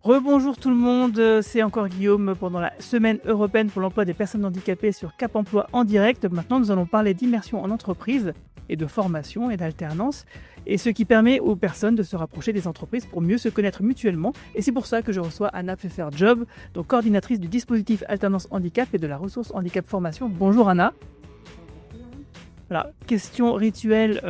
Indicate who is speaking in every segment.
Speaker 1: Rebonjour tout le monde, c'est encore Guillaume pendant la semaine européenne pour l'emploi des personnes handicapées sur Cap Emploi en direct. Maintenant, nous allons parler d'immersion en entreprise et de formation et d'alternance, et ce qui permet aux personnes de se rapprocher des entreprises pour mieux se connaître mutuellement. Et c'est pour ça que je reçois Anna Pfeffer-Job, donc coordinatrice du dispositif Alternance Handicap et de la ressource Handicap Formation. Bonjour Anna. Voilà, question rituelle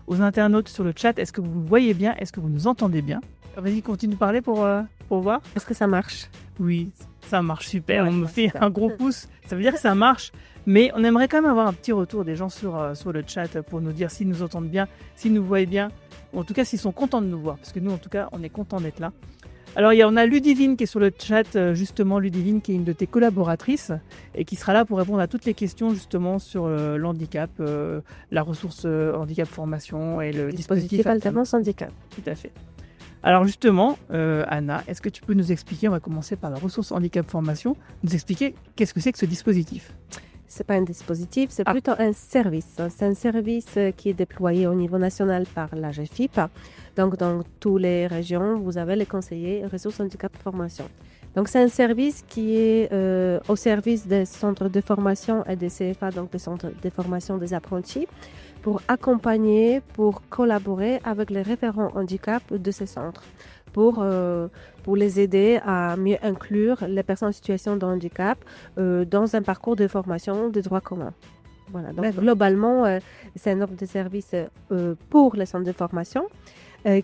Speaker 1: aux internautes sur le chat. Est-ce que vous nous voyez bien? Est-ce que vous nous entendez bien? Vas-y, continue de parler pour voir.
Speaker 2: Est-ce que ça marche?
Speaker 1: Oui, ça marche super.
Speaker 2: Ouais,
Speaker 1: On me fait
Speaker 2: super.
Speaker 1: un gros pouce. Ça veut dire que ça marche. Mais on aimerait quand même avoir un petit retour des gens sur le chat pour nous dire s'ils nous entendent bien, s'ils nous voient bien, ou en tout cas s'ils sont contents de nous voir. Parce que nous, en tout cas, on est contents d'être là. Alors, on a Ludivine qui est sur le chat, justement, Ludivine qui est une de tes collaboratrices et qui sera là pour répondre à toutes les questions justement sur l'handicap, la ressource handicap formation et le dispositif
Speaker 2: Alternance Handicap.
Speaker 1: Tout à fait. Alors justement, Anna, est-ce que tu peux nous expliquer, on va commencer par la ressource handicap formation, nous expliquer qu'est-ce que c'est que ce dispositif?
Speaker 2: C'est pas un dispositif, c'est plutôt un service. C'est un service qui est déployé au niveau national par la GFIP. Donc, dans toutes les régions, vous avez les conseillers ressources handicap formation. Donc, c'est un service qui est au service des centres de formation et des CFA, donc des centres de formation des apprentis, pour accompagner, pour collaborer avec les référents handicap de ces centres, pour les aider à mieux inclure les personnes en situation de handicap dans un parcours de formation de droit commun. Voilà, donc globalement, c'est un offre de service pour les centres de formation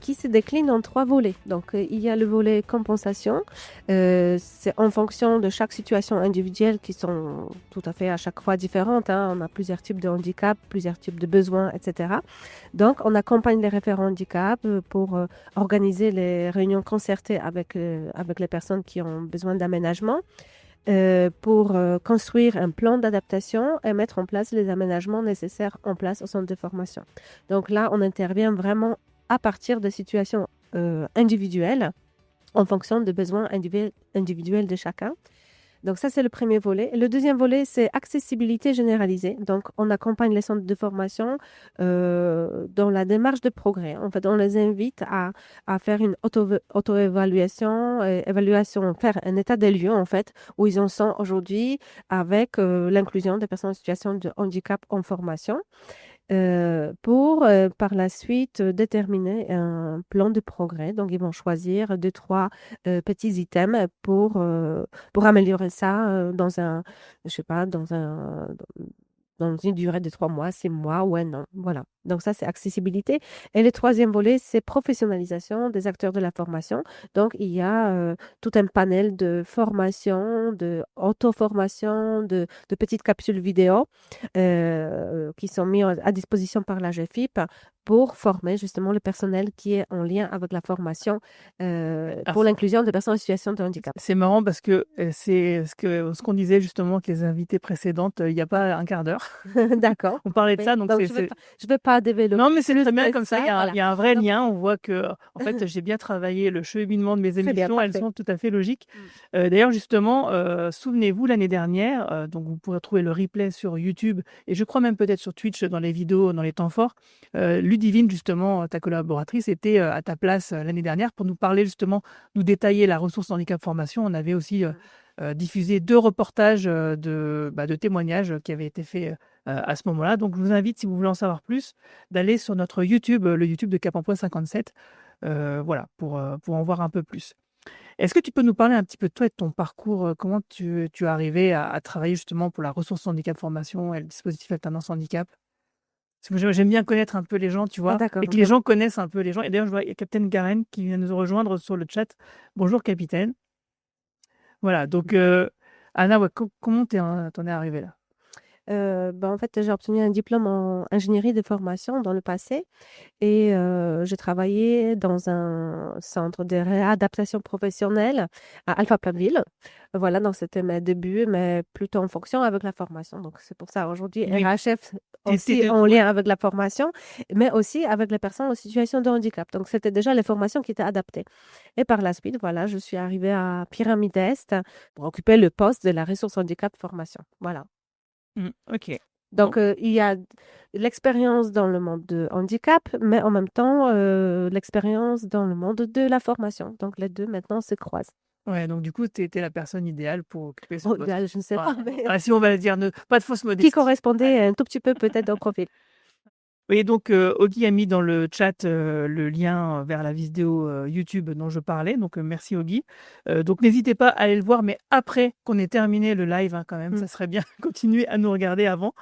Speaker 2: qui se décline en 3 volets. Donc, il y a le volet compensation. C'est en fonction de chaque situation individuelle qui sont tout à fait à chaque fois différentes. On a plusieurs types de handicap, plusieurs types de besoins, etc. Donc, on accompagne les référents handicap pour organiser les réunions concertées avec les personnes qui ont besoin d'aménagement. Pour construire un plan d'adaptation et mettre en place les aménagements nécessaires en place au centre de formation. Donc là, on intervient vraiment à partir de situations individuelles en fonction des besoins individuels de chacun. Donc ça, c'est le premier volet. Le deuxième volet, c'est accessibilité généralisée. Donc, on accompagne les centres de formation dans la démarche de progrès. En fait, on les invite à faire une auto-évaluation, faire un état des lieux, en fait, où ils en sont aujourd'hui avec l'inclusion des personnes en situation de handicap en formation. Pour par la suite déterminer un plan de progrès. Donc, ils vont choisir 2-3 petits items pour améliorer ça dans une durée de 3 mois, 6 mois ou 1 an. Voilà. Donc ça, c'est accessibilité. Et le troisième volet, c'est professionnalisation des acteurs de la formation. Donc, il y a tout un panel de formation, de auto-formation, de petites capsules vidéo qui sont mises à disposition par la GFIP pour former justement le personnel qui est en lien avec la formation pour l'inclusion des personnes en situation de handicap.
Speaker 1: C'est marrant parce que c'est ce qu'on disait justement avec les invités précédentes il n'y a pas un quart d'heure.
Speaker 2: D'accord.
Speaker 1: On parlait de ça, donc
Speaker 2: je ne veux pas développer.
Speaker 1: Non, mais c'est très bien comme ça,
Speaker 2: voilà.
Speaker 1: il y a un vrai lien. On voit que, en fait, j'ai bien travaillé le cheminement de mes émissions, elles sont tout à fait logiques. D'ailleurs, justement, souvenez-vous, l'année dernière, donc vous pourrez trouver le replay sur YouTube et je crois même peut-être sur Twitch dans les vidéos, dans les temps forts. Ludivine, justement, ta collaboratrice, était à ta place l'année dernière pour nous parler justement, nous détailler la ressource handicap formation. On avait aussi diffusé 2 reportages de témoignages qui avaient été faits à ce moment-là. Donc, je vous invite, si vous voulez en savoir plus, d'aller sur notre YouTube, le YouTube de Cap Emploi 57, voilà, pour en voir un peu plus. Est-ce que tu peux nous parler un petit peu de toi et de ton parcours? Comment tu es arrivé à travailler justement pour la ressource handicap formation et le dispositif alternance handicap? Parce que j'aime bien connaître un peu les gens, tu vois, et que les gens connaissent un peu les gens. Et d'ailleurs, je vois il y a Capitaine Garen qui vient nous rejoindre sur le chat. Bonjour, Capitaine. Voilà, donc Anna, comment t'en es arrivée là?
Speaker 2: En fait, j'ai obtenu un diplôme en ingénierie de formation dans le passé et j'ai travaillé dans un centre de réadaptation professionnelle à Alpha-Plainville. Voilà, donc c'était mes débuts, mais plutôt en fonction avec la formation. Donc c'est pour ça aujourd'hui
Speaker 1: Oui,
Speaker 2: RHF aussi
Speaker 1: t'étais
Speaker 2: en
Speaker 1: ouais.
Speaker 2: lien avec la formation, mais aussi avec les personnes en situation de handicap. Donc c'était déjà les formations qui étaient adaptées. Et par la suite, voilà, je suis arrivée à Pyramide Est pour occuper le poste de la ressource handicap formation. Voilà.
Speaker 1: OK. Bon,
Speaker 2: Donc, il y a l'expérience dans le monde de handicap, mais en même temps, l'expérience dans le monde de la formation. Donc, les 2 maintenant se croisent.
Speaker 1: ouais, donc du coup, tu étais la personne idéale pour occuper ce
Speaker 2: Oh,
Speaker 1: poste.
Speaker 2: je ne sais
Speaker 1: Voilà.
Speaker 2: pas, mais
Speaker 1: Ah, si on va dire ne pas de fausse
Speaker 2: qui
Speaker 1: modestie. Ouais.
Speaker 2: correspondait un tout petit peu peut-être au profil.
Speaker 1: Oui, donc Oggy a mis dans le chat, le lien vers la vidéo, YouTube dont je parlais, donc merci Oggy. Donc n'hésitez pas à aller le voir, mais après qu'on ait terminé le live, hein, quand même,
Speaker 2: Mmh.
Speaker 1: ça serait bien. Continuer à nous regarder avant.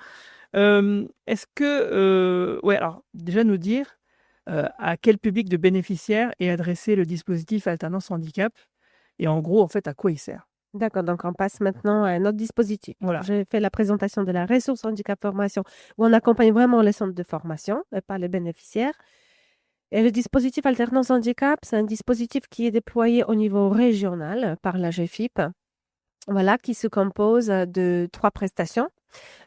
Speaker 1: Est-ce que, ouais, alors déjà nous dire, à quel public de bénéficiaires est adressé le dispositif Alternance Handicap et en gros, en fait, à quoi il sert?
Speaker 2: D'accord, donc on passe maintenant à un autre dispositif.
Speaker 1: Voilà.
Speaker 2: J'ai fait la présentation de la ressource handicap formation, où on accompagne vraiment les centres de formation et pas les bénéficiaires. Et le dispositif alternance handicap, c'est un dispositif qui est déployé au niveau régional par la GFIP, voilà, qui se compose de 3 prestations.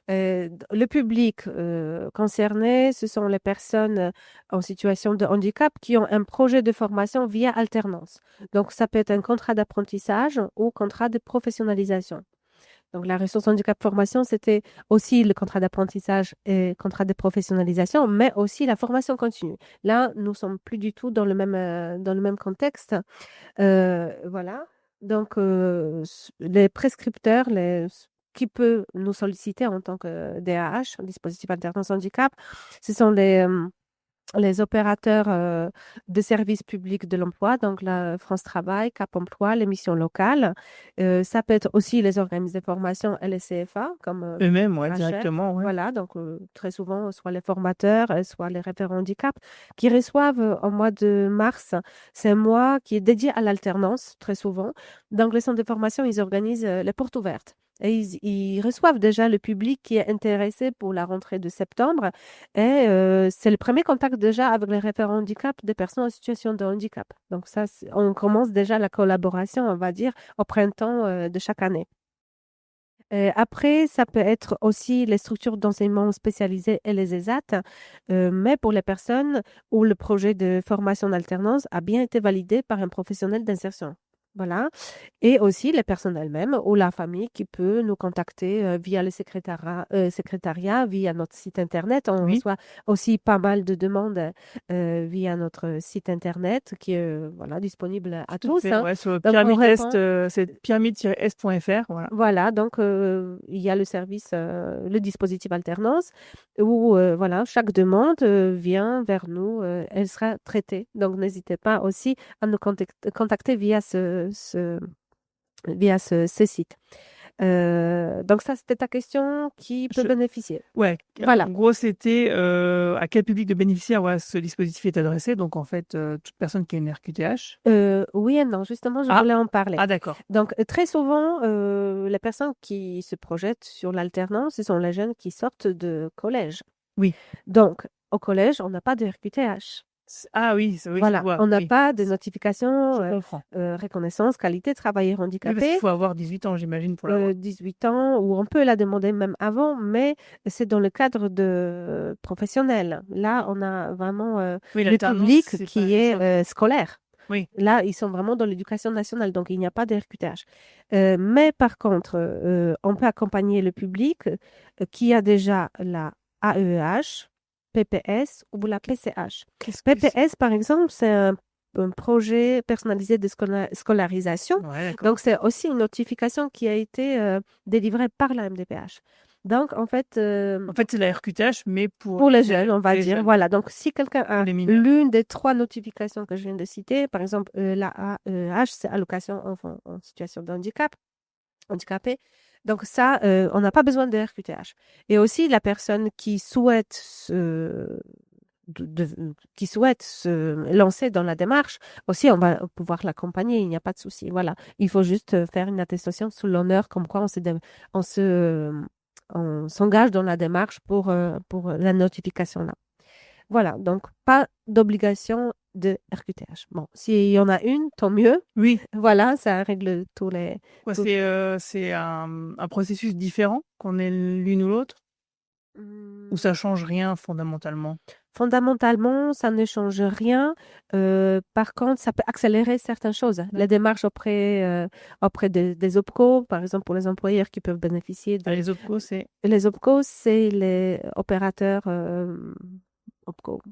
Speaker 2: Le public, concerné, ce sont les personnes, en situation de handicap qui ont un projet de formation via alternance. Donc ça peut être un contrat d'apprentissage ou contrat de professionnalisation. Donc la ressource handicap formation, c'était aussi le contrat d'apprentissage et contrat de professionnalisation, mais aussi la formation continue. Là, nous sommes plus du tout dans le même contexte. Voilà. Donc, les prescripteurs, qui peut nous solliciter en tant que DAH, dispositif alternance handicap, ce sont les opérateurs, de services publics de l'emploi, donc la France Travail, Cap Emploi, les missions locales. Ça peut être aussi les organismes de formation et les CFA comme,
Speaker 1: Eux-mêmes, ouais,
Speaker 2: RHF.
Speaker 1: directement, ouais.
Speaker 2: Voilà, donc très souvent, soit les formateurs, soit les référents handicap qui reçoivent, au mois de mars, c'est un mois qui est dédié à l'alternance, très souvent. Donc les centres de formation, ils organisent, les portes ouvertes et ils reçoivent déjà le public qui est intéressé pour la rentrée de septembre et c'est le premier contact déjà avec les référents handicap des personnes en situation de handicap. Donc ça, on commence déjà la collaboration, on va dire, au printemps de chaque année. Après, ça peut être aussi les structures d'enseignement spécialisées et les ESAT, mais pour les personnes où le projet de formation d'alternance a bien été validé par un professionnel d'insertion. Voilà. Et aussi les personnes elles-mêmes ou la famille qui peut nous contacter via le secrétariat, via notre site internet. On
Speaker 1: Oui,
Speaker 2: reçoit aussi pas mal de demandes via notre site internet qui est voilà, disponible à
Speaker 1: tout à
Speaker 2: tous,
Speaker 1: fait,
Speaker 2: hein.
Speaker 1: ouais, sur
Speaker 2: Donc on
Speaker 1: Pyramide Est,
Speaker 2: répond.
Speaker 1: c'est pyramide-est.fr, voilà.
Speaker 2: Voilà, donc il y a le service, le dispositif alternance où, voilà, chaque demande, vient vers nous, elle sera traitée. Donc n'hésitez pas aussi à nous contacter via ce site. Donc ça, c'était ta question, qui peut
Speaker 1: Je
Speaker 2: bénéficier?
Speaker 1: Ouais,
Speaker 2: Voilà.
Speaker 1: en gros, c'était, à quel public de bénéficiaires, voilà, ce dispositif est adressé, donc en fait, toute personne qui a une RQTH.
Speaker 2: Oui et non, justement, je
Speaker 1: Ah!
Speaker 2: voulais en parler.
Speaker 1: Ah d'accord.
Speaker 2: Donc très souvent, les personnes qui se projettent sur l'alternance, ce sont les jeunes qui sortent de collège.
Speaker 1: Oui.
Speaker 2: Donc au collège, on n'a pas de RQTH.
Speaker 1: Ah oui, oui, je
Speaker 2: Voilà,
Speaker 1: vois,
Speaker 2: on n'a
Speaker 1: oui.
Speaker 2: pas de notification,
Speaker 1: Je comprends.
Speaker 2: reconnaissance qualité travailleur
Speaker 1: Oui, parce qu'il
Speaker 2: handicapé,
Speaker 1: faut avoir 18 ans, j'imagine, pour l'avoir.
Speaker 2: 18 ans ou on peut la demander même avant, mais c'est dans le cadre de professionnel. Là, on a vraiment,
Speaker 1: Oui,
Speaker 2: le
Speaker 1: l'alternance,
Speaker 2: public
Speaker 1: c'est pas
Speaker 2: qui est,
Speaker 1: ça, OK.
Speaker 2: scolaire.
Speaker 1: Oui.
Speaker 2: Là, ils sont vraiment dans l'éducation nationale, donc il n'y a pas de RQTH. Mais par contre, on peut accompagner le public, qui a déjà la AEEH, PPS ou la PCH.
Speaker 1: Qu'est-ce que c'est?
Speaker 2: PPS, par exemple, c'est un projet personnalisé de scolarisation.
Speaker 1: Ouais, d'accord.
Speaker 2: Donc, c'est aussi une notification qui a été délivrée par la MDPH. Donc, en fait,
Speaker 1: En fait, c'est la RQTH, mais
Speaker 2: pour les jeunes, on va
Speaker 1: les
Speaker 2: dire.
Speaker 1: jeunes,
Speaker 2: Voilà. Donc, si quelqu'un
Speaker 1: pour
Speaker 2: a
Speaker 1: les mineurs.
Speaker 2: l'une des 3 notifications que je viens de citer, par exemple, la AEH, c'est allocation enfant en situation de handicap, handicapé. Donc ça, on n'a pas besoin de RQTH. Et aussi la personne qui souhaite qui souhaite se lancer dans la démarche, aussi on va pouvoir l'accompagner, il n'y a pas de souci. Voilà, il faut juste faire une attestation sous l'honneur comme quoi on se on s'engage dans la démarche pour la notification là. Voilà, donc pas d'obligation de RQTH. Bon, s'il y en a une, tant mieux.
Speaker 1: Oui.
Speaker 2: Voilà, ça règle tous les...
Speaker 1: Quoi,
Speaker 2: tout-
Speaker 1: c'est un processus différent qu'on ait l'une ou l'autre? Ou ça change rien fondamentalement?
Speaker 2: Fondamentalement, ça ne change rien. Par contre, ça peut accélérer certaines choses. La démarche auprès des OPCO, par exemple, pour les employeurs qui peuvent bénéficier
Speaker 1: Ah,
Speaker 2: de...
Speaker 1: les OPCO, c'est
Speaker 2: Les OPCO, c'est les opérateurs OPCO.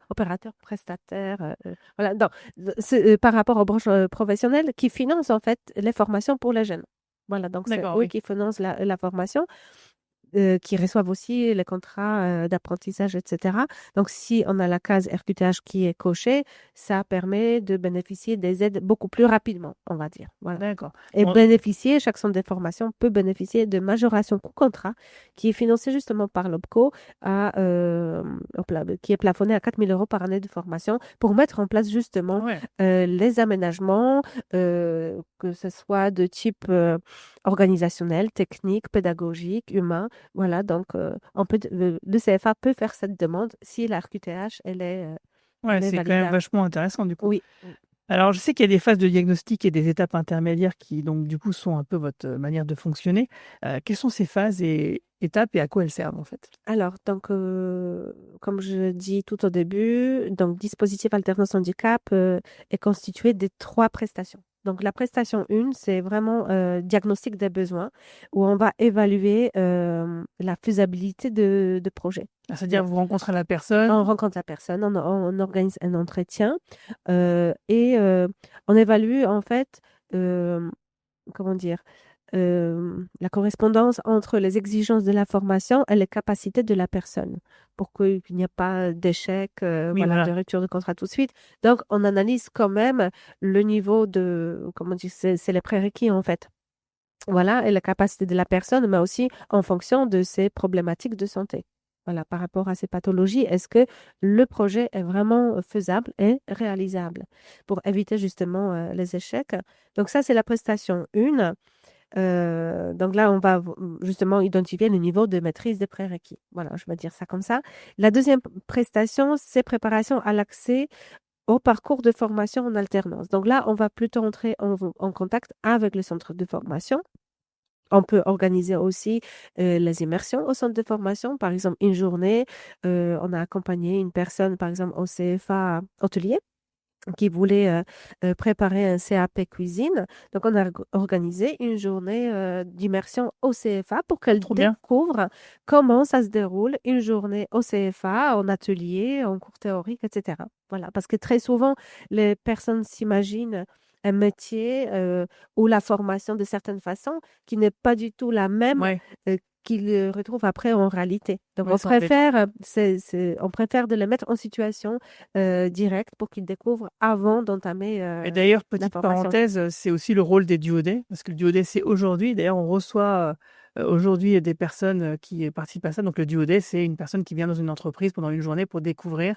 Speaker 2: Opérateurs, prestataires, voilà. Donc, c'est par rapport aux branches professionnelles qui financent en fait les formations pour les jeunes. Voilà, donc c'est
Speaker 1: d'accord,
Speaker 2: eux
Speaker 1: oui.
Speaker 2: qui financent la formation. Qui reçoivent aussi les contrats d'apprentissage, etc. Donc, si on a la case RQTH qui est cochée, ça permet de bénéficier des aides beaucoup plus rapidement, on va dire. Voilà.
Speaker 1: D'accord.
Speaker 2: Et
Speaker 1: Bon,
Speaker 2: chaque centre de formation peut bénéficier de majoration coût contrat qui est financée justement par l'OPCO qui est plafonné à 4 000 € par année de formation pour mettre en place justement
Speaker 1: ouais.
Speaker 2: les aménagements, que ce soit de type organisationnel, technique, pédagogique, humain. Voilà, donc le CFA peut faire cette demande si la RQTH,
Speaker 1: Ouais,
Speaker 2: elle est
Speaker 1: c'est quand même
Speaker 2: validable.
Speaker 1: vachement intéressant du coup.
Speaker 2: Oui, oui.
Speaker 1: Alors, je sais qu'il y a des phases de diagnostic et des étapes intermédiaires qui, donc, du coup, sont un peu votre manière de fonctionner. Quelles sont ces phases et étapes et à quoi elles servent, en fait?
Speaker 2: Alors, donc, comme je dis tout au début, donc, dispositif alternance handicap est constitué de 3 prestations. Donc, la prestation 1, c'est vraiment diagnostic des besoins, où on va évaluer la faisabilité de projet.
Speaker 1: C'est-à-dire, vous rencontrez la
Speaker 2: On
Speaker 1: personne.
Speaker 2: rencontre la personne, on organise un entretien et on évalue en fait, comment dire, la correspondance entre les exigences de la formation et les capacités de la personne pour qu'il n'y ait pas d'échec,
Speaker 1: Oui,
Speaker 2: voilà, de
Speaker 1: voilà.
Speaker 2: rupture de contrat tout de suite. Donc, on analyse quand même le niveau comment dire, c'est les prérequis en fait. Voilà, et la capacité de la personne, mais aussi en fonction de ses problématiques de santé. Voilà, par rapport à ces pathologies, est-ce que le projet est vraiment faisable et réalisable pour éviter justement les échecs? Donc ça, c'est la prestation 1. Donc là, on va justement identifier le niveau de maîtrise des prérequis. Voilà, je vais dire ça comme ça. La deuxième prestation, c'est préparation à l'accès au parcours de formation en alternance. Donc là, on va plutôt entrer en contact avec le centre de formation. On peut organiser aussi les immersions au centre de formation. Par exemple, une journée, on a accompagné une personne, par exemple, au CFA hôtelier qui voulait préparer un CAP cuisine. Donc, on a organisé une journée d'immersion au CFA pour qu'elle
Speaker 1: Trop bien.
Speaker 2: découvre comment ça se déroule une journée au CFA, en atelier, en cours théorique, etc. Voilà, parce que très souvent, les personnes s'imaginent un métier ou la formation de certaines façons qui n'est pas du tout la même
Speaker 1: Ouais,
Speaker 2: qu'ils retrouvent après en réalité. Donc,
Speaker 1: ouais,
Speaker 2: on
Speaker 1: ça embête.
Speaker 2: préfère, on préfère de les mettre en situation directe pour qu'ils découvrent avant d'entamer
Speaker 1: Et d'ailleurs,
Speaker 2: la
Speaker 1: petite
Speaker 2: formation.
Speaker 1: parenthèse, c'est aussi le rôle des duodés, parce que le duodé, c'est aujourd'hui. D'ailleurs, on reçoit aujourd'hui des personnes qui participent à ça. Donc, le duodé, c'est une personne qui vient dans une entreprise pendant une journée pour découvrir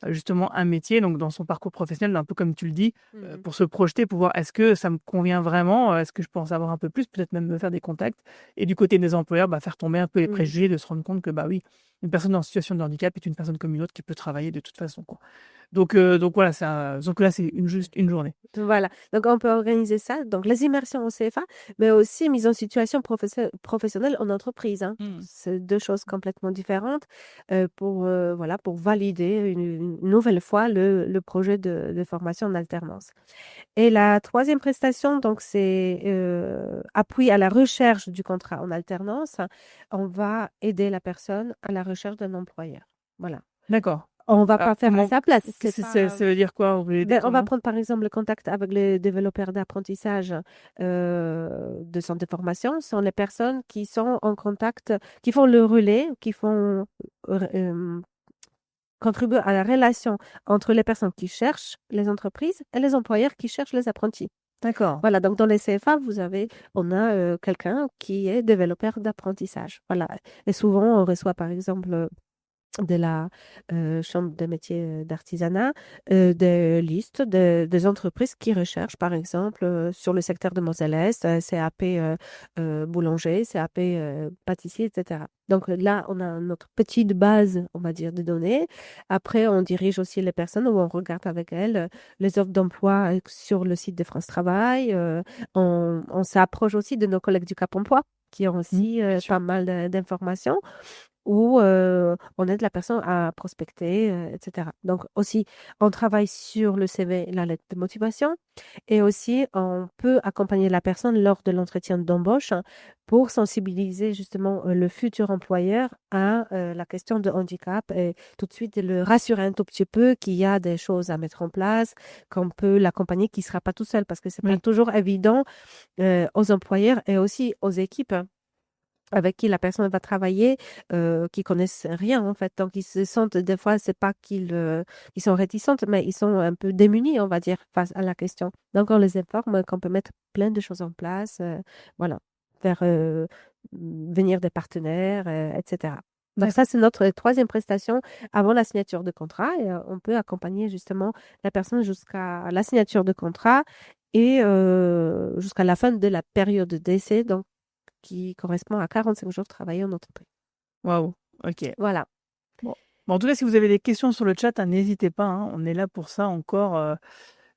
Speaker 1: justement un métier, donc dans son parcours professionnel, un peu comme tu le dis,
Speaker 2: Mhm.
Speaker 1: pour se projeter, pour voir est-ce que ça me convient vraiment, est-ce que je peux en savoir un peu plus, peut-être même me faire des contacts. Et du côté des employeurs, faire tomber un peu les
Speaker 2: Mhm.
Speaker 1: préjugés, de se rendre compte que, bah oui, une personne en situation de handicap est une personne comme une autre qui peut travailler de toute façon, quoi. Donc voilà, donc là, c'est juste une journée.
Speaker 2: Voilà, donc on peut organiser ça, donc les immersions au CFA, mais aussi mise en situation professionnelle en entreprise, hein.
Speaker 1: Mmh.
Speaker 2: C'est 2 choses complètement différentes voilà, pour valider une nouvelle fois le projet de formation en alternance. Et la troisième prestation, donc c'est appui à la recherche du contrat en alternance. On va aider la personne à la recherche d'un employeur. Voilà.
Speaker 1: D'accord.
Speaker 2: On va
Speaker 1: Alors
Speaker 2: pas faire à sa place.
Speaker 1: que
Speaker 2: C'est pas...
Speaker 1: ça veut dire quoi? Vous voulez aider
Speaker 2: On va
Speaker 1: comment?
Speaker 2: prendre par exemple le contact avec les développeurs d'apprentissage de centre de formation. Ce sont les personnes qui sont en contact, qui font le relais, qui font contribuer à la relation entre les personnes qui cherchent les entreprises et les employeurs qui cherchent les apprentis.
Speaker 1: D'accord.
Speaker 2: Voilà, donc dans les CFA, on a quelqu'un qui est développeur d'apprentissage. Voilà. Et souvent, on reçoit par exemple de la Chambre des métiers d'artisanat, des listes des entreprises qui recherchent, par exemple, sur le secteur de Moselle-Est, CAP boulanger, CAP pâtissier, etc. Donc là, on a notre petite base, on va dire, de données. Après, on dirige aussi les personnes ou on regarde avec elles les offres d'emploi sur le site de France Travail. On s'approche aussi de nos collègues du Cap Emploi qui ont aussi
Speaker 1: Bien sûr.
Speaker 2: pas mal d'informations où on aide la personne à prospecter, etc. Donc aussi, on travaille sur le CV, la lettre de motivation et aussi on peut accompagner la personne lors de l'entretien d'embauche pour sensibiliser justement le futur employeur à la question de handicap et tout de suite le rassurer un tout petit peu qu'il y a des choses à mettre en place, qu'on peut l'accompagner, qu'il ne sera pas tout seul parce que c'est pas
Speaker 1: Oui.
Speaker 2: toujours évident aux employeurs et aussi aux équipes avec qui la personne va travailler, qui connaissent rien en fait. Donc ils se sentent des fois, c'est pas qu'ils sont réticentes, mais ils sont un peu démunis, on va dire, face à la question. Donc on les informe qu'on peut mettre plein de choses en place, voilà, faire venir des partenaires, etc. Donc ça,
Speaker 1: D'accord.
Speaker 2: c'est notre troisième prestation avant la signature de contrat et on peut accompagner justement la personne jusqu'à la signature de contrat et jusqu'à la fin de la période d'essai. Donc qui correspond à 45 jours travaillés en entreprise.
Speaker 1: Waouh. OK.
Speaker 2: Voilà.
Speaker 1: Bon. Bon, en tout cas, si vous avez des questions sur le chat, hein, n'hésitez pas, hein, on est là pour ça encore,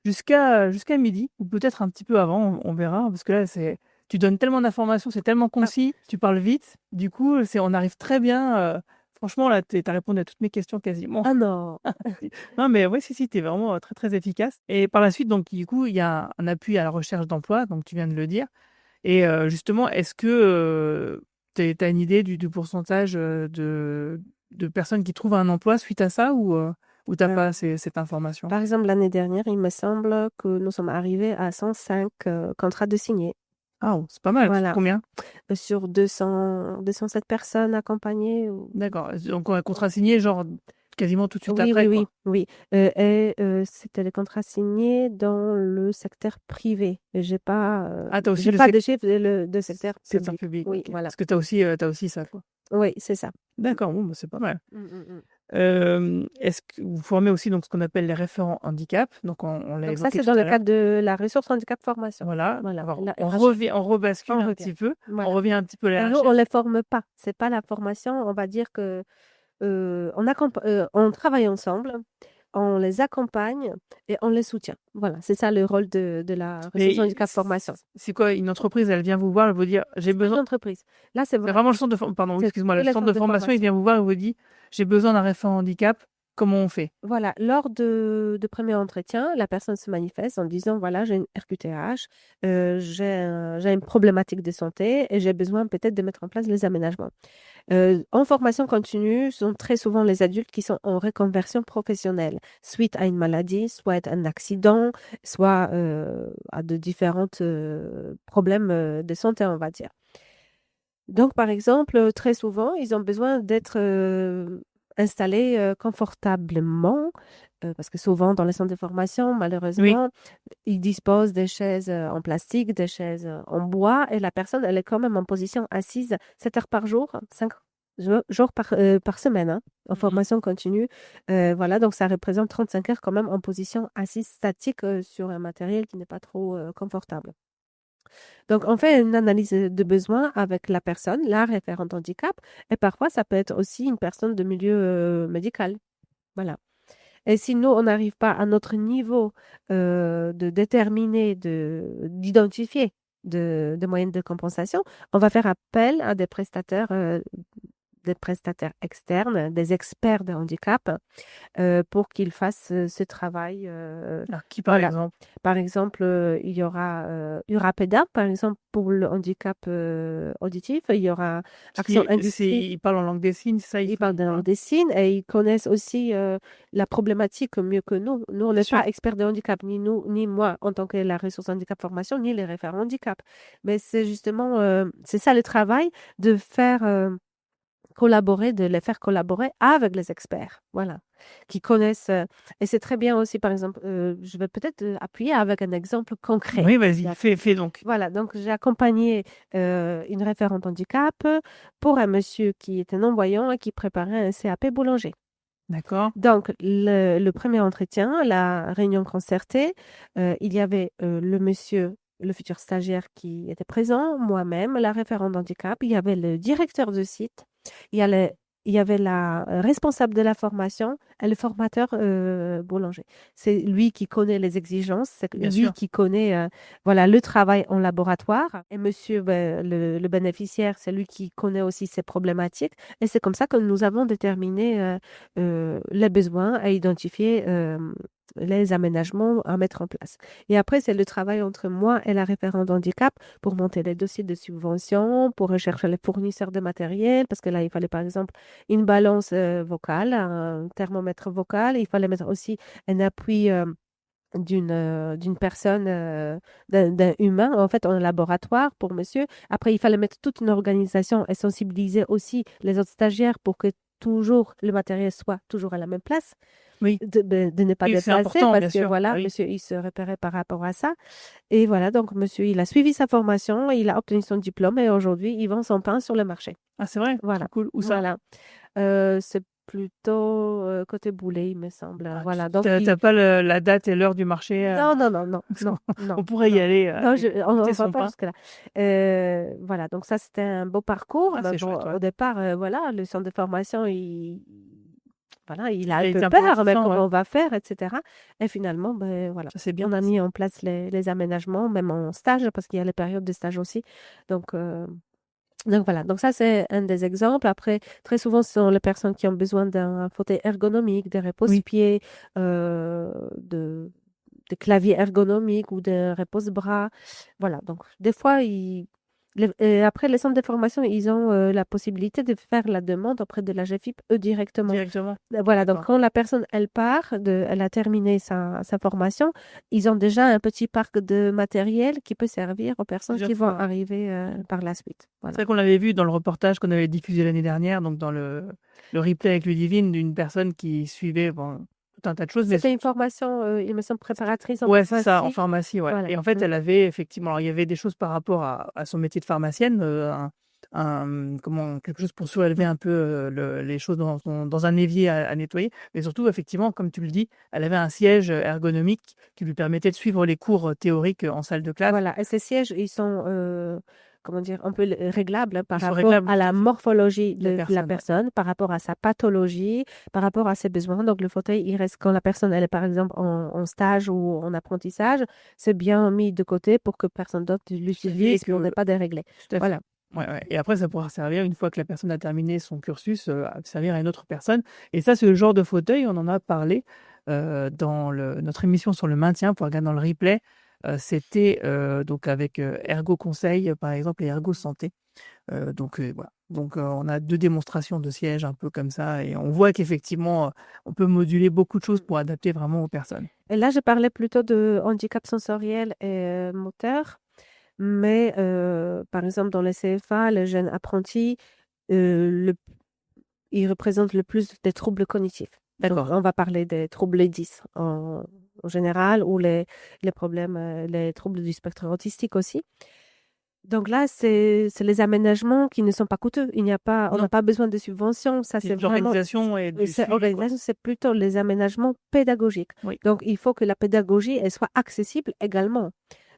Speaker 1: jusqu'à midi ou peut-être un petit peu avant, on verra. Parce que là, tu donnes tellement d'informations, c'est tellement
Speaker 2: Ah,
Speaker 1: concis, tu parles vite. Du coup, on arrive très bien, franchement, là, tu as répondu à toutes mes questions quasiment.
Speaker 2: ah non!
Speaker 1: Non, mais ouais, si, tu es vraiment, très, très efficace et par la suite, donc du coup, il y a un appui à la recherche d'emploi, donc tu viens de le dire et justement, est-ce que, tu as une idée du pourcentage, de personnes qui trouvent un emploi suite à ça ou tu as
Speaker 2: Euh,
Speaker 1: pas cette information?
Speaker 2: Par exemple, l'année dernière, il me semble que nous sommes arrivés à 105 contrats de signés.
Speaker 1: Ah, c'est pas mal. Sur
Speaker 2: Voilà.
Speaker 1: combien?
Speaker 2: Sur 207 personnes accompagnées.
Speaker 1: D'accord, donc un contrat signé, genre, quasiment tout de suite
Speaker 2: Oui, oui,
Speaker 1: après,
Speaker 2: oui,
Speaker 1: quoi?
Speaker 2: oui. Et c'était les contrats signés dans le secteur privé. Et
Speaker 1: Ah, tu as aussi
Speaker 2: j'ai
Speaker 1: le
Speaker 2: pas de chiffre de secteur
Speaker 1: secteur
Speaker 2: public.
Speaker 1: public,
Speaker 2: Oui,
Speaker 1: OK.
Speaker 2: voilà.
Speaker 1: Parce que tu as aussi ça, quoi?
Speaker 2: Oui, c'est ça.
Speaker 1: D'accord, bon, bah, c'est pas mal.
Speaker 2: Mm, mm, mm.
Speaker 1: Est-ce que vous formez aussi donc ce qu'on appelle les référents handicap? Donc on l'a
Speaker 2: Donc ça,
Speaker 1: évoqué
Speaker 2: c'est
Speaker 1: tout
Speaker 2: dans
Speaker 1: à
Speaker 2: le
Speaker 1: l'heure.
Speaker 2: cadre de la ressource handicap formation.
Speaker 1: Voilà,
Speaker 2: Voilà,
Speaker 1: alors
Speaker 2: la
Speaker 1: on
Speaker 2: RH.
Speaker 1: revient on rebascule
Speaker 2: On
Speaker 1: un
Speaker 2: revient.
Speaker 1: petit peu, on
Speaker 2: Voilà.
Speaker 1: revient un petit peu à la
Speaker 2: Nous, on
Speaker 1: recherche.
Speaker 2: les forme pas. C'est pas la formation. On va dire que on travaille ensemble, on les accompagne et on les soutient. Voilà, c'est ça le rôle de la ressource
Speaker 1: Mais
Speaker 2: handicap formation.
Speaker 1: c'est quoi? Une entreprise, elle vient vous voir, elle vous dire: «J'ai
Speaker 2: C'est pas une
Speaker 1: besoin».
Speaker 2: entreprise. Là, c'est
Speaker 1: C'est
Speaker 2: vrai.
Speaker 1: vraiment le centre de for pardon,
Speaker 2: C'est
Speaker 1: excuse-moi,
Speaker 2: tous
Speaker 1: le
Speaker 2: les
Speaker 1: centre de
Speaker 2: centres de
Speaker 1: formation, il
Speaker 2: formation.
Speaker 1: vient vous voir et vous dit: «J'ai besoin d'un référent handicap, comment on fait?»
Speaker 2: Voilà, lors de premiers entretiens, la personne se manifeste en disant, voilà, j'ai une RQTH, j'ai une problématique de santé et j'ai besoin peut-être de mettre en place les aménagements. En formation continue, ce sont très souvent les adultes qui sont en reconversion professionnelle, suite à une maladie, soit à un accident, soit à de différents problèmes de santé, on va dire. Donc, par exemple, très souvent, ils ont besoin d'être installés confortablement, parce que souvent, dans les centres de formation,
Speaker 1: Oui.
Speaker 2: malheureusement, ils disposent des chaises en plastique, des chaises en bois, et la personne, elle est quand même en position assise 7 heures par jour, 5 jours par semaine, hein, en
Speaker 1: Mmh.
Speaker 2: formation continue. Voilà, donc ça représente 35 heures quand même en position assise statique sur un matériel qui n'est pas trop confortable. Donc, on fait une analyse de besoin avec la personne, la référente handicap, et parfois, ça peut être aussi une personne de milieu médical. Voilà. Et si nous, on n'arrive pas à notre niveau de déterminer, d'identifier de moyens de compensation, on va faire appel à des prestataires externes, des experts de handicap, pour qu'ils fassent ce travail.
Speaker 1: Alors qui, par
Speaker 2: Voilà.
Speaker 1: exemple?
Speaker 2: Par exemple, il y aura Urapeda, par exemple, pour le handicap auditif. Il y aura Action Industrie.
Speaker 1: Ils parlent en langue des signes, c'est ça?
Speaker 2: Ils parlent de
Speaker 1: Voilà.
Speaker 2: langue des signes et ils connaissent aussi la problématique mieux que nous. Nous, on
Speaker 1: Bien
Speaker 2: n'est
Speaker 1: sûr.
Speaker 2: pas experts de handicap, ni nous, ni moi, en tant que la ressource handicap formation, ni les référents handicap. Mais c'est justement, c'est ça le travail de faire collaborer, de les faire collaborer avec les experts, voilà, qui connaissent. Et c'est très bien aussi, par exemple, je vais peut-être appuyer avec un exemple concret.
Speaker 1: Oui, vas-y, fais donc.
Speaker 2: Voilà, donc j'ai accompagné une référente handicap pour un monsieur qui était non-voyant et qui préparait un CAP boulanger.
Speaker 1: D'accord.
Speaker 2: Donc, le premier entretien, la réunion concertée, il y avait le monsieur, le futur stagiaire qui était présent, moi-même, la référente handicap, il y avait le directeur de site, il y avait, il y avait la responsable de la formation et le formateur boulanger. C'est lui qui connaît les exigences, c'est
Speaker 1: Bien
Speaker 2: lui
Speaker 1: sûr.
Speaker 2: qui connaît voilà, le travail en laboratoire. Et monsieur, ben, le bénéficiaire, c'est lui qui connaît aussi ses problématiques. Et c'est comme ça que nous avons déterminé les besoins, à identifier les aménagements à mettre en place. Et après, c'est le travail entre moi et la référente handicap pour monter les dossiers de subvention, pour rechercher les fournisseurs de matériel, parce que là, il fallait par exemple une balance vocale, un thermomètre vocal. Il fallait mettre aussi un appui d'une personne, d'un humain, en fait, en laboratoire pour monsieur. Après, il fallait mettre toute une organisation et sensibiliser aussi les autres stagiaires pour que toujours le matériel soit toujours à la même place,
Speaker 1: Oui,
Speaker 2: de ne pas
Speaker 1: oui, c'est
Speaker 2: déplacer,
Speaker 1: important, bien
Speaker 2: parce que
Speaker 1: sûr. Ah
Speaker 2: voilà,
Speaker 1: oui.
Speaker 2: monsieur, il se repérait par rapport à ça. Et voilà, donc monsieur, il a suivi sa formation, il a obtenu son diplôme et aujourd'hui, il vend son pain sur le marché.
Speaker 1: Ah, c'est vrai?
Speaker 2: Voilà,
Speaker 1: Trop cool. Où ça?
Speaker 2: voilà. C'est plutôt côté Boulay, il me semble.
Speaker 1: Ah,
Speaker 2: Voilà, donc
Speaker 1: t'as pas la date et l'heure du marché?
Speaker 2: non, non, non, non, non, non,
Speaker 1: On pourrait y
Speaker 2: non.
Speaker 1: aller
Speaker 2: Non,
Speaker 1: et
Speaker 2: on
Speaker 1: goûter
Speaker 2: ne va
Speaker 1: son
Speaker 2: pas
Speaker 1: pain.
Speaker 2: jusque-là. Voilà, donc ça, c'était un beau parcours.
Speaker 1: Ah,
Speaker 2: Mais
Speaker 1: c'est
Speaker 2: bon,
Speaker 1: chouette, ouais.
Speaker 2: au départ, voilà, le centre de formation, voilà, il a
Speaker 1: Il
Speaker 2: un
Speaker 1: a
Speaker 2: peu
Speaker 1: été un peu
Speaker 2: peur, mais
Speaker 1: réticent, ouais.
Speaker 2: comment on va faire, etc. Et finalement, ben, voilà,
Speaker 1: Ça s'est bien
Speaker 2: on a
Speaker 1: passé.
Speaker 2: mis en place les aménagements, même en stage, parce qu'il y a les périodes de stage aussi. Donc, voilà, donc ça c'est un des exemples. Après, très souvent, ce sont les personnes qui ont besoin d'un fauteuil ergonomique, des
Speaker 1: Oui.
Speaker 2: repose-pieds, de claviers ergonomiques ou de repose-bras. Voilà, donc des fois, et après, les centres de formation, ils ont la possibilité de faire la demande auprès de la GFIP eux directement.
Speaker 1: Directement.
Speaker 2: Voilà, donc
Speaker 1: D'accord.
Speaker 2: quand la personne, elle part, elle a terminé sa formation, ils ont déjà un petit parc de matériel qui peut servir aux personnes
Speaker 1: Plusieurs
Speaker 2: qui vont
Speaker 1: fois.
Speaker 2: arriver par la suite. Voilà.
Speaker 1: C'est vrai qu'on l'avait vu dans le reportage qu'on avait diffusé l'année dernière, donc dans le replay avec Ludivine, d'une personne qui suivait bon, tout un tas de choses. Mais
Speaker 2: C'était une formation, il me semble, préparatrice en
Speaker 1: ouais, c'est ça, en
Speaker 2: pharmacie.
Speaker 1: pharmacie, ouais.
Speaker 2: Voilà.
Speaker 1: Et en fait, elle avait effectivement, alors il y avait des choses par rapport à son métier de pharmacienne, quelque chose pour soulever un peu les choses dans un évier à nettoyer. Mais surtout, effectivement, comme tu le dis, elle avait un siège ergonomique qui lui permettait de suivre les cours théoriques en salle de classe.
Speaker 2: Voilà, et ces sièges, ils sont, comment dire, un peu réglables hein, par
Speaker 1: Ils sont
Speaker 2: rapport
Speaker 1: réglables,
Speaker 2: à
Speaker 1: tout
Speaker 2: la
Speaker 1: à fait.
Speaker 2: morphologie
Speaker 1: La
Speaker 2: de la
Speaker 1: personne, ouais.
Speaker 2: personne, par rapport à sa pathologie, par rapport à ses besoins. Donc, le fauteuil, il reste quand la personne, elle est par exemple en stage ou en apprentissage, c'est bien mis de côté pour que personne d'autre
Speaker 1: Et
Speaker 2: l'utilise, qu'on n'ait
Speaker 1: que
Speaker 2: pas déréglé.
Speaker 1: tout à fait.
Speaker 2: Voilà.
Speaker 1: Ouais, ouais. Et après, ça pourra servir, une fois que la personne a terminé son cursus, à servir à une autre personne. Et ça, c'est le genre de fauteuil, on en a parlé dans notre émission sur le maintien, pour regarder dans le replay. C'était donc avec Ergo Conseil, par exemple, et Ergo Santé. Voilà. Donc, on a 2 démonstrations de sièges un peu comme ça, et on voit qu'effectivement, on peut moduler beaucoup de choses pour adapter vraiment aux personnes.
Speaker 2: Et là, je parlais plutôt de handicap sensoriel et moteur. Mais par exemple, dans les CFA, les jeunes apprentis, le ils représentent le plus des troubles cognitifs. Donc
Speaker 1: D'accord.
Speaker 2: on va parler des troubles 10 en général ou les problèmes, les troubles du spectre autistique aussi. Donc là, c'est les aménagements qui ne sont pas coûteux. On
Speaker 1: Non,
Speaker 2: n'a pas besoin de subventions. Ça,
Speaker 1: c'est
Speaker 2: c'est
Speaker 1: de
Speaker 2: vraiment
Speaker 1: l'organisation et du
Speaker 2: c'est
Speaker 1: suivi, quoi.
Speaker 2: organisation, c'est plutôt les aménagements pédagogiques.
Speaker 1: Oui.
Speaker 2: Donc il faut que la pédagogie, elle soit accessible également.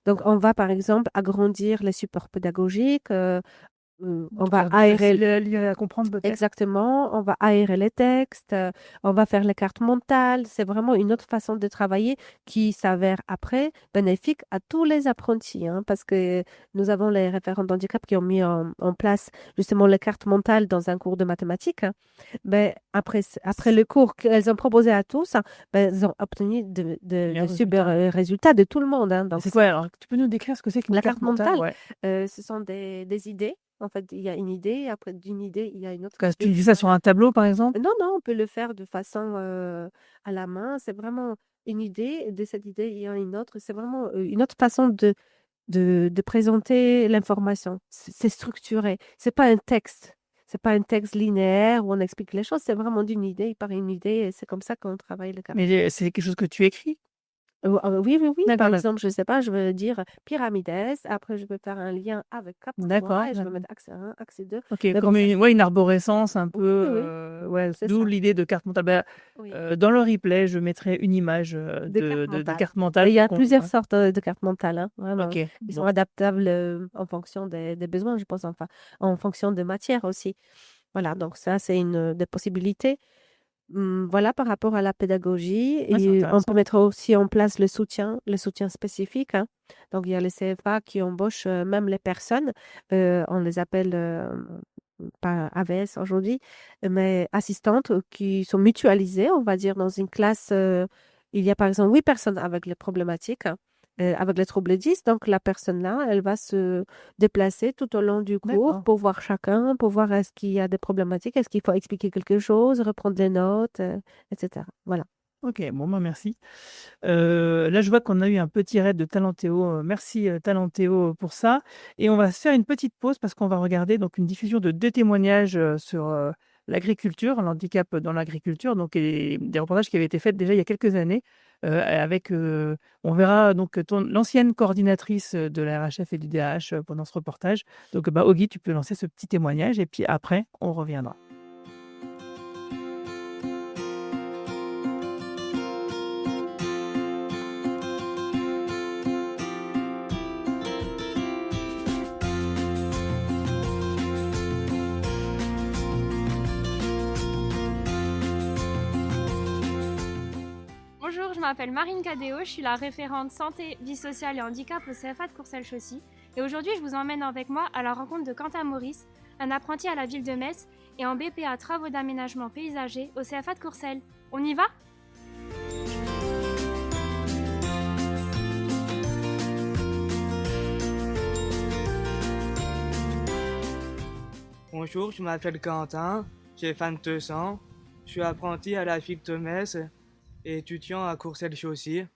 Speaker 2: Donc on va, par exemple, agrandir les supports pédagogiques, on va
Speaker 1: Faire
Speaker 2: aérer
Speaker 1: facile à lire et à comprendre peut-être?
Speaker 2: exactement, on va aérer les textes, on va faire les cartes mentales. C'est vraiment une autre façon de travailler qui s'avère après bénéfique à tous les apprentis, hein, parce que nous avons les référents d'handicap qui ont mis en place justement les cartes mentales dans un cours de mathématiques, hein. Ben, après le cours qu'elles ont proposé à tous, hein, ben, elles ont obtenu de
Speaker 1: Meilleur
Speaker 2: super
Speaker 1: résultat.
Speaker 2: résultats de tout le monde, hein. Donc,
Speaker 1: C'est quoi alors? Tu peux nous décrire ce que c'est qu'une
Speaker 2: la
Speaker 1: carte
Speaker 2: carte
Speaker 1: mentale?
Speaker 2: mentale,
Speaker 1: Ouais.
Speaker 2: ce sont des idées. En fait, il y a une idée, après d'une idée, il y a une autre
Speaker 1: Quand tu
Speaker 2: idée
Speaker 1: dis
Speaker 2: qui
Speaker 1: ça
Speaker 2: va
Speaker 1: sur un tableau, par exemple?
Speaker 2: non, non, on peut le faire de façon, à la main. C'est vraiment une idée et de cette idée, il y a une autre. C'est vraiment, une autre façon de présenter l'information. C'est structuré. C'est pas un texte. C'est pas un texte linéaire où on explique les choses, c'est vraiment d'une idée par une idée et c'est comme ça qu'on travaille le cas.
Speaker 1: Mais c'est quelque chose que tu écris?
Speaker 2: Oui, oui, oui. Par
Speaker 1: D'accord,
Speaker 2: exemple, je sais pas, je veux dire pyramides, après je peux faire un lien avec Cap
Speaker 1: d'accord,
Speaker 2: et je vais
Speaker 1: d'accord.
Speaker 2: mettre axe 1, axe 2.
Speaker 1: OK,
Speaker 2: Mais bon,
Speaker 1: comme
Speaker 2: ça
Speaker 1: une arborescence un
Speaker 2: oui,
Speaker 1: peu,
Speaker 2: oui,
Speaker 1: ouais,
Speaker 2: c'est
Speaker 1: d'où
Speaker 2: ça.
Speaker 1: l'idée de carte mentale. Bah,
Speaker 2: Oui,
Speaker 1: dans le replay, je mettrai une image,
Speaker 2: de cartes
Speaker 1: de
Speaker 2: mentales.
Speaker 1: carte mentale
Speaker 2: Il y
Speaker 1: pour
Speaker 2: a
Speaker 1: qu'on
Speaker 2: plusieurs
Speaker 1: ouais,
Speaker 2: sortes, de cartes mentales, hein, vraiment.
Speaker 1: OK,
Speaker 2: Ils sont
Speaker 1: bon,
Speaker 2: adaptables, en fonction des besoins, je pense, enfin, en fonction de matière aussi. Voilà, donc ça, c'est une, des possibilités. Voilà, par rapport à la pédagogie
Speaker 1: ouais, c'est
Speaker 2: et on peut
Speaker 1: intéressant.
Speaker 2: mettre aussi en place le soutien spécifique, hein. Donc il y a les CFA qui embauchent, même les personnes, on les appelle, pas AVS aujourd'hui, mais assistantes, qui sont mutualisées, on va dire, dans une classe, il y a par exemple 8 personnes avec les problématiques, hein, avec les troubles 10. Donc la personne-là, elle va se déplacer tout au long du cours
Speaker 1: D'accord.
Speaker 2: pour voir chacun, pour voir est-ce qu'il y a des problématiques, est-ce qu'il faut expliquer quelque chose, reprendre les notes, et cetera. Voilà.
Speaker 1: OK, bon, bah, merci. Là, je vois qu'on a eu un petit raid de Talentéo, merci, Talentéo, pour ça et on va se faire une petite pause parce qu'on va regarder donc une diffusion de 2 témoignages, sur, l'agriculture, l'handicap dans l'agriculture, donc et des reportages qui avaient été faits déjà il y a quelques années, avec, on verra donc ton l'ancienne coordinatrice, de la RHF et du DAH, pendant ce reportage. Donc, bah, Ogui, tu peux lancer ce petit témoignage et puis après on reviendra.
Speaker 3: Bonjour, je m'appelle Marine Cadéo, je suis la référente santé, vie sociale et handicap au CFA de Courcelles-Chaussy. Et aujourd'hui, je vous emmène avec moi à la rencontre de Quentin Maurice, un apprenti à la ville de Metz et en BPA Travaux d'aménagement paysager au CFA de Courcelles. On y va?
Speaker 4: Bonjour, je m'appelle Quentin, j'ai 22 ans, je suis apprenti à la ville de Metz et étudiant à Courcelles-Chaussy.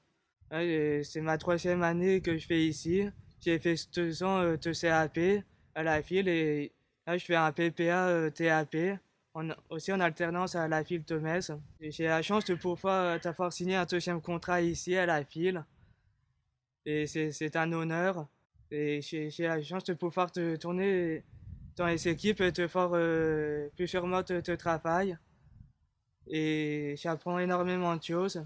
Speaker 4: C'est ma troisième année que je fais ici. J'ai fait 2 ans de CAP à la ville et là je fais un PPA TAP aussi en alternance à la ville de Metz. Et j'ai la chance de pouvoir d'avoir signé un deuxième contrat ici à la ville et c'est un honneur. Et j'ai la chance de pouvoir te tourner dans les équipes de faire plusieurs modes de travail et j'apprends énormément de choses.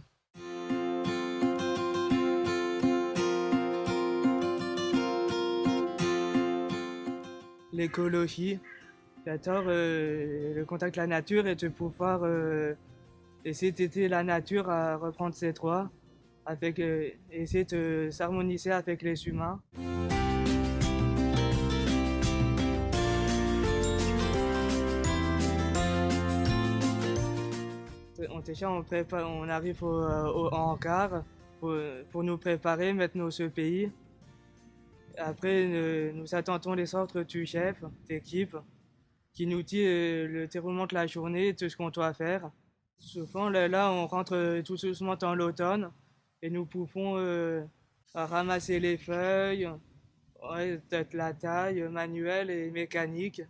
Speaker 4: L'écologie, j'adore le contact avec la nature et de pouvoir essayer d'aider la nature à reprendre ses droits, avec, essayer de s'harmoniser avec les humains. Déjà, on arrive au hangar pour nous préparer, mettre nos EPI. Après, nous attendons les ordres du chef d'équipe qui nous dit le déroulement de la journée, de ce qu'on doit faire. Souvent, là, on rentre tout doucement dans l'automne et nous pouvons ramasser les feuilles, ouais, de la taille manuelle et mécanique.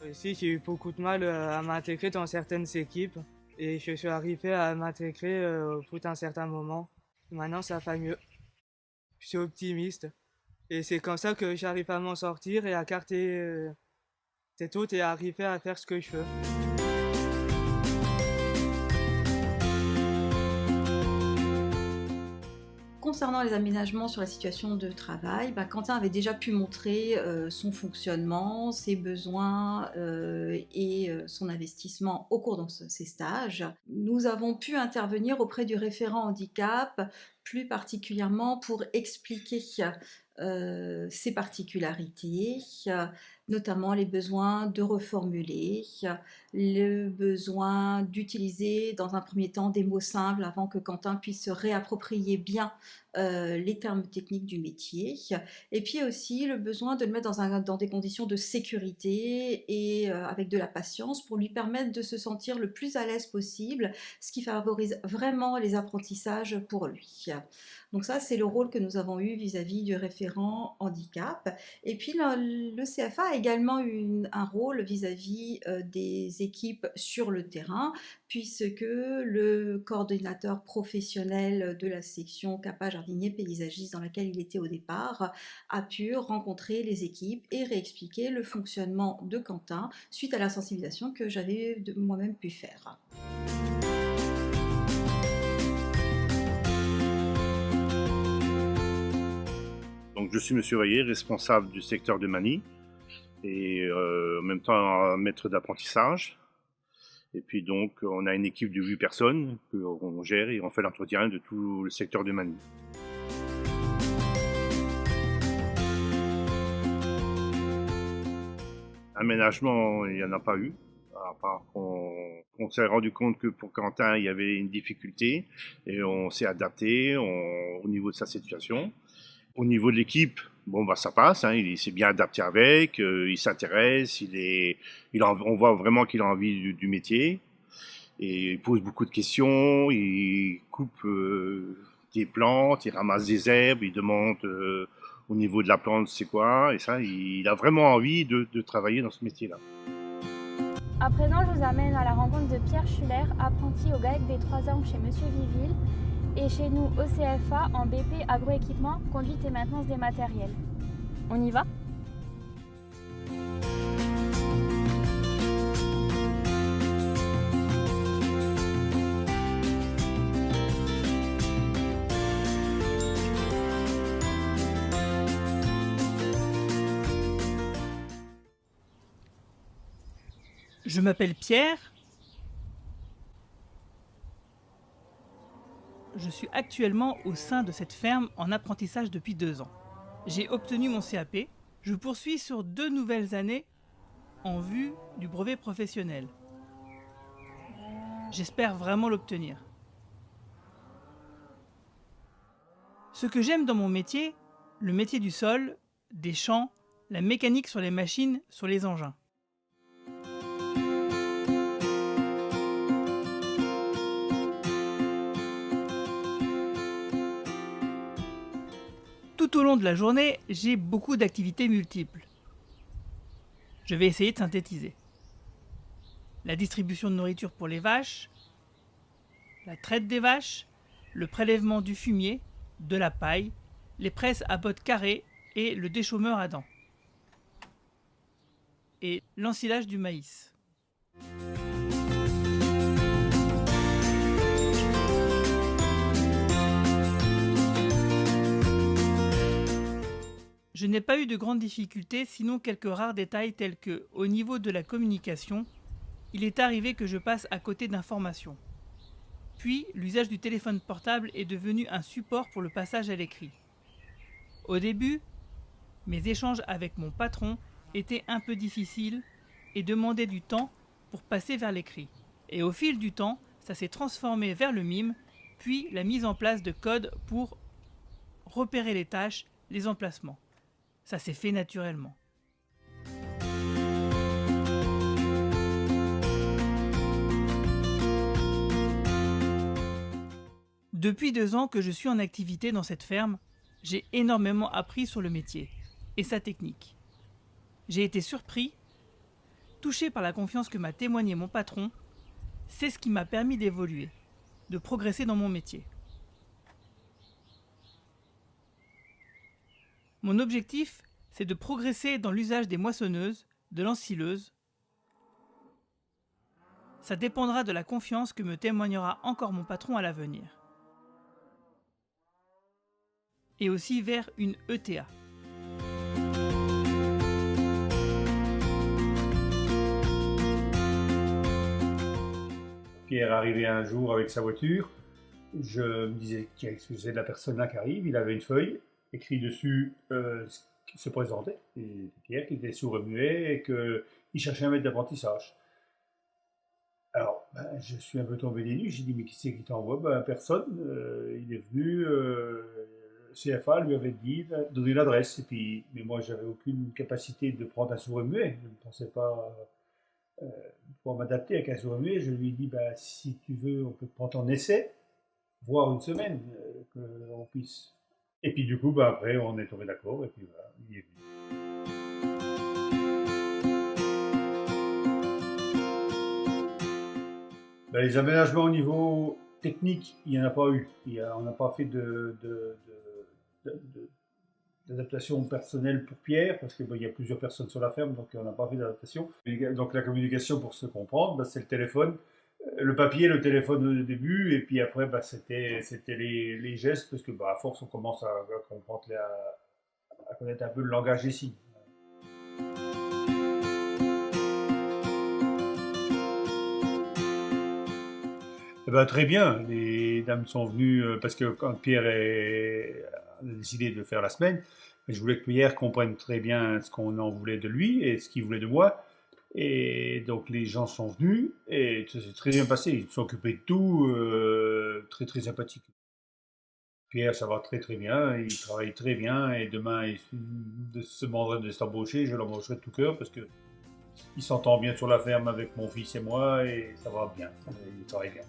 Speaker 4: Ici, j'ai eu beaucoup de mal à m'intégrer dans certaines équipes et je suis arrivé à m'intégrer au bout d'un certain moment. Maintenant, ça va mieux. Je suis optimiste et c'est comme ça que j'arrive à m'en sortir et à garder tête haute et à arriver à faire ce que je veux.
Speaker 5: Concernant les aménagements sur la situation de travail, Quentin avait déjà pu montrer son fonctionnement, ses besoins et son investissement au cours de ses stages. Nous avons pu intervenir auprès du référent handicap, plus particulièrement pour expliquer ses particularités, notamment les besoins de reformuler, le besoin d'utiliser dans un premier temps des mots simples avant que Quentin puisse se réapproprier bien les termes techniques du métier, et puis aussi le besoin de le mettre dans des conditions de sécurité et avec de la patience pour lui permettre de se sentir le plus à l'aise possible, ce qui favorise vraiment les apprentissages pour lui. Donc ça, c'est le rôle que nous avons eu vis-à-vis du référent handicap. Et puis le CFA a également eu un rôle vis-à-vis des équipes sur le terrain, puisque le coordinateur professionnel de la section CAPA jardinier paysagiste dans laquelle il était au départ a pu rencontrer les équipes et réexpliquer le fonctionnement de Quentin suite à la sensibilisation que j'avais moi-même pu faire.
Speaker 6: Donc je suis monsieur Rayet, responsable du secteur de Manille et en même temps maître d'apprentissage. Et puis donc on a une équipe de 8 personnes qu'on gère et on fait l'entretien de tout le secteur de Manille. Aménagement, il n'y en a pas eu, à part qu'on s'est rendu compte que pour Quentin il y avait une difficulté et on s'est adapté au niveau de sa situation. Au niveau de l'équipe, bon bah ça passe, hein, il s'est bien adapté avec, il s'intéresse, on voit vraiment qu'il a envie du métier et il pose beaucoup de questions, il coupe des plantes, il ramasse des herbes, il demande au niveau de la plante c'est quoi, et ça il a vraiment envie de travailler dans ce métier-là.
Speaker 3: À présent, je vous amène à la rencontre de Pierre Schuller, apprenti au GAEC des 3 arbres chez Monsieur Viville, et chez nous au CFA en BP agroéquipement, conduite et maintenance des matériels. On y va ?
Speaker 1: Je m'appelle Pierre. Je suis actuellement au sein de cette ferme en apprentissage depuis 2 ans. J'ai obtenu mon CAP. Je poursuis sur 2 nouvelles années en vue du brevet professionnel. J'espère vraiment l'obtenir. Ce que j'aime dans mon métier, le métier du sol, des champs, la mécanique sur les machines, sur les engins. Tout au long de la journée, j'ai beaucoup d'activités multiples. Je vais essayer de synthétiser. La distribution de nourriture pour les vaches, la traite des vaches, le prélèvement du fumier, de la paille, les presses à bottes carrées et le déchaumeur à dents. Et l'ensilage du maïs. Je n'ai pas eu de grandes difficultés, sinon quelques rares détails tels que, au niveau de la communication, il est arrivé que je passe à côté d'informations. Puis, l'usage du téléphone portable est devenu un support pour le passage à l'écrit. Au début, mes échanges avec mon patron étaient un peu difficiles et demandaient du temps pour passer vers l'écrit. Et au fil du temps, ça s'est transformé vers le mime, puis la mise en place de codes pour repérer les tâches, les emplacements. Ça s'est fait naturellement. Depuis 2 ans que je suis en activité dans cette ferme, j'ai énormément appris sur le métier et sa technique. J'ai été surpris, touché par la confiance que m'a témoigné mon patron. C'est ce qui m'a permis d'évoluer, de progresser dans mon métier. Mon objectif, c'est de progresser dans l'usage des moissonneuses, de l'ensileuses. Ça dépendra de la confiance que me témoignera encore mon patron à l'avenir. Et aussi vers une ETA.
Speaker 7: Pierre arrivait un jour avec sa voiture. Je me disais, tiens, qu'est-ce que c'est de la personne là qui arrive? Il avait une feuille, écrit dessus qui se présentait, et Pierre qui était sourd-muet et qu'il cherchait un maître d'apprentissage. Alors, je suis un peu tombé des nues, j'ai dit mais qui c'est qui t'envoie? Personne, il est venu, CFA lui avait dit, donner l'adresse, et puis, mais moi j'avais aucune capacité de prendre un sourd-muet, je ne pensais pas pouvoir m'adapter avec un sourd-muet. Je lui ai dit, si tu veux, on peut prendre en essai, voire une semaine, qu'on puisse. Et puis du coup, après, on est tombé d'accord, et puis voilà, il est venu. Les aménagements au niveau technique, il n'y en a pas eu. On n'a pas fait d'adaptation personnelle pour Pierre, parce qu'il y a plusieurs personnes sur la ferme, donc on n'a pas fait d'adaptation. Donc la communication, pour se comprendre, c'est le téléphone, le papier, le téléphone au début, et puis après, c'était les gestes, parce que à force, on commence à comprendre, à connaître un peu le langage des signes. Très bien, les dames sont venues, parce que quand Pierre a décidé de faire la semaine, je voulais que Pierre comprenne très bien ce qu'on en voulait de lui et ce qu'il voulait de moi. Et donc les gens sont venus et ça s'est très bien passé, ils se sont occupés de tout, très très sympathique. Pierre, ça va très très bien, il travaille très bien et demain il se demanderait de s'embaucher, je l'embaucherai de tout cœur parce que il s'entend bien sur la ferme avec mon fils et moi et ça va bien, il travaille bien.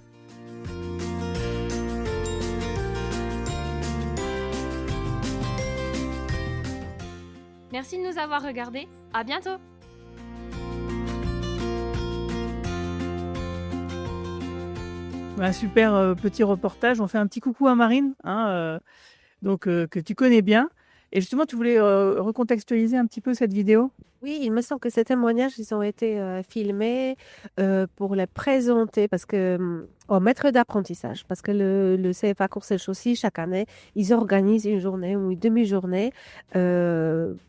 Speaker 3: Merci de nous avoir regardés. À bientôt.
Speaker 1: Super petit reportage. On fait un petit coucou à Marine, que tu connais bien. Et justement, tu voulais recontextualiser un petit peu cette vidéo?
Speaker 2: Oui, il me semble que ces témoignages, ils ont été filmés pour les présenter parce que au maître d'apprentissage, parce que le CFA Courcelles-Chaussy, chaque année, ils organisent une journée ou une demi-journée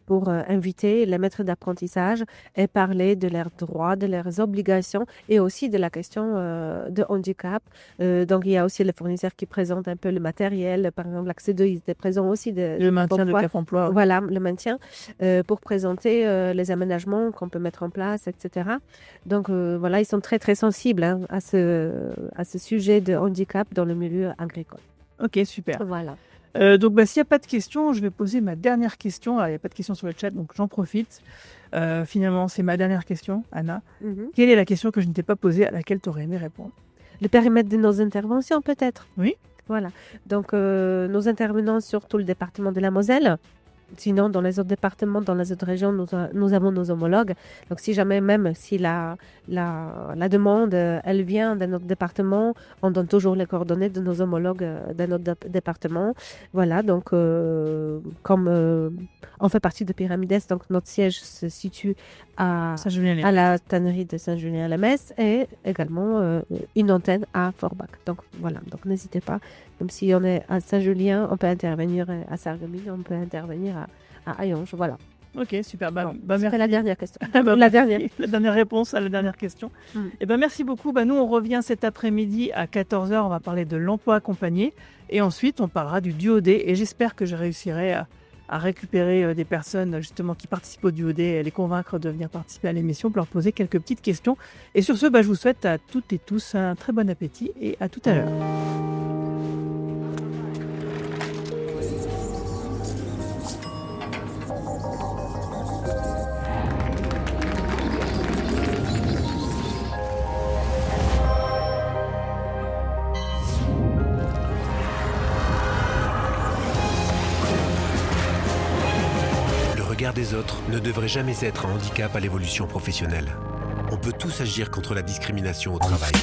Speaker 2: pour inviter les maîtres d'apprentissage et parler de leurs droits, de leurs obligations et aussi de la question de handicap. Donc, il y a aussi les fournisseurs qui présentent un peu le matériel. Par exemple, l'Accès 2, ils étaient présents aussi.
Speaker 1: Le maintien de Cap Emploi.
Speaker 2: Voilà, le maintien pour présenter les aménagements qu'on peut mettre en place, etc. Donc, voilà, ils sont très, très sensibles à ce sujet de handicap dans le milieu agricole.
Speaker 1: Ok, super.
Speaker 2: Voilà.
Speaker 1: Donc, s'il n'y a pas de questions, je vais poser ma dernière question. Alors, il n'y a pas de questions sur le chat, donc j'en profite. Finalement, c'est ma dernière question, Anna. Quelle est la question que je ne t'ai pas posée à laquelle tu aurais aimé répondre?
Speaker 2: Le périmètre de nos interventions, peut-être.
Speaker 1: Oui.
Speaker 2: Voilà. Donc, nos intervenants sur tout le département de la Moselle. Sinon, dans les autres départements, dans les autres régions, nous avons nos homologues. Donc, si jamais, même si la demande, elle vient d'un autre département, on donne toujours les coordonnées de nos homologues d'un autre département. Voilà, donc, comme on fait partie de Pyramides, donc notre siège se situe à la tannerie de Saint-Julien-les-Messes et également une antenne à Forbach. Donc, voilà, donc n'hésitez pas. Comme si on est à Saint-Julien, on peut intervenir à Sarreguemines, on peut intervenir à Hayange, voilà.
Speaker 1: Ok, super.
Speaker 2: C'était la dernière question.
Speaker 1: La dernière réponse à la dernière question. Merci beaucoup. Nous, on revient cet après-midi à 14h. On va parler de l'emploi accompagné. Et ensuite, on parlera du duo D. Et j'espère que je réussirai à récupérer des personnes justement qui participent au duo D et les convaincre de venir participer à l'émission pour leur poser quelques petites questions. Et sur ce, je vous souhaite à toutes et tous un très bon appétit et à tout à l'heure.
Speaker 8: Le regard des autres ne devrait jamais être un handicap à l'évolution professionnelle. On peut tous agir contre la discrimination au travail.